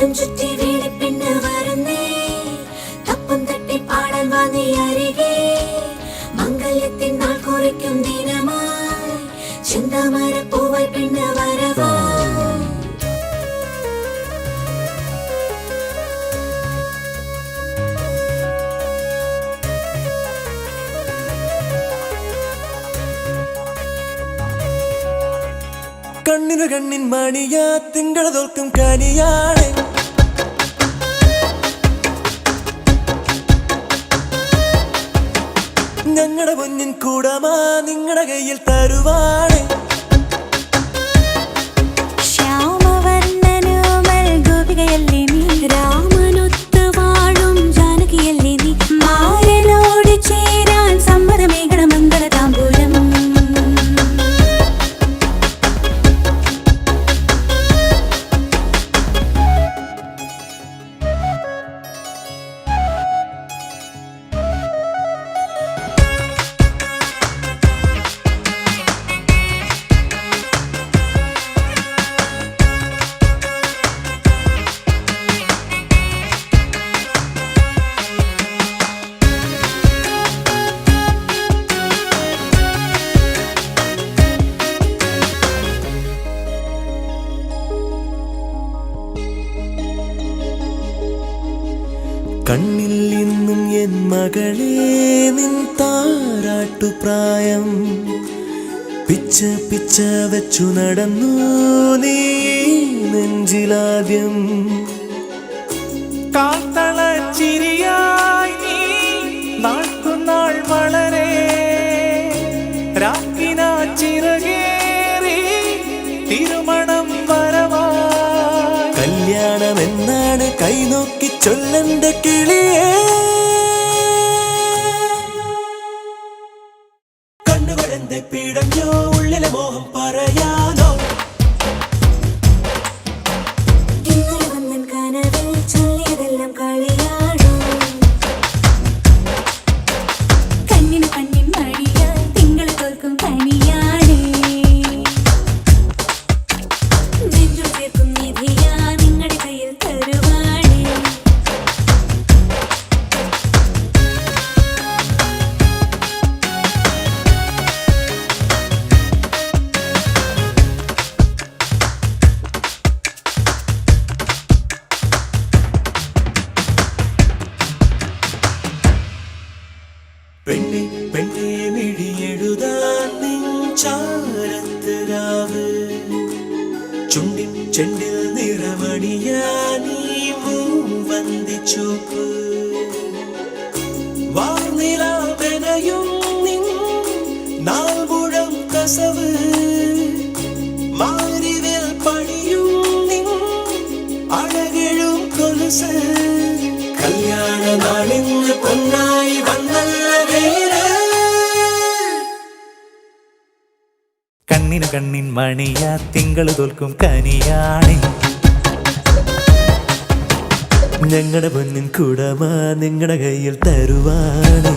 വട്ടം ചുറ്റി വീട് പിന്നെ വരുന്നേ തപ്പം തട്ടി പാടാൻ വാ അരികെ മംഗല്യത്തിൻ നാൾ കുറിക്കും ദിനമായി ചെന്താമര പൂവായി പിന്നെ വരവാ കണ്ണിനു കണ്ണിൻ മണിയാ തിങ്കള തോൽക്കും കനിയാണ് ഞങ്ങളുടെ പൊന്നിൻ കൂടമാ നിങ്ങളുടെ കയ്യിൽ തരുവാണ് ശ്യാമവർണ്ണനുമൽ ഗോപികയല്ലേ നീ രാമനൊത്ത് വാഴും ജാനകിയല്ലേ നീ മാരനോട് ചേരാൻ സമ്മതമേകണ മംഗള താമ്പൂലം കണ്ണിൽ ഇന്നും എൻ മകളെ നിൻ താരാട്ടുപ്രായം പിച്ച പിച്ച വെച്ചു നടന്നു നീ നെഞ്ചിലാദ്യം കാത്തളച്ചിരിയായി നീ നാൾക്കുനാൾ വളരെ രാക്കിനാ ചിറകേറി തിരുമണം വരവാ കല്യാണമെന്നാണ് കൈനോക്കി ചൊല്ലണ്ട കിളിയേ കണ്ണുകളെന്തെ പിടഞ്ഞോ ഉള്ളിലെ മോഹം പറയാനോ ഇന്നലെ വന്നൻ കനവിൽ ചൊല്ലിയതെല്ലാം കളിയാണോ കണ്ണിന് കണ്ണിൻ മടിയായി തിങ്കള തോൽക്കും കനിയാണ് നെഞ്ചു ചേർക്കും നിധിയാ നിങ്ങളുടെ കയ്യിൽ തരുവാണ് പെണ്ണെ പെണ്ണെ മിഴിയെഴുതാൻ നെഞ്ചാരത്ത് രാവ് ചുണ്ടിൻ ചെണ്ടിൽ നിറമണിയാനീ മൂവന്തിച്ചോപ്പ് വാർനിലാവെനയും നിൻ നാൾമുഴം കസവ് മാറിവിൽ പണിയും നിൻ അഴകെഴും കൊലുസ് കല്യാണ നാളിന്ന് പൊന്നായി വന്നല്ല വേര് കണ്ണിന് കണ്ണിൻ മണിയാ തിങ്കള് തോൽക്കും കനിയാണ് ഞങ്ങളുടെ പൊന്നിൻ കൂടമാ നിങ്ങളുടെ കയ്യിൽ തരുവാണ്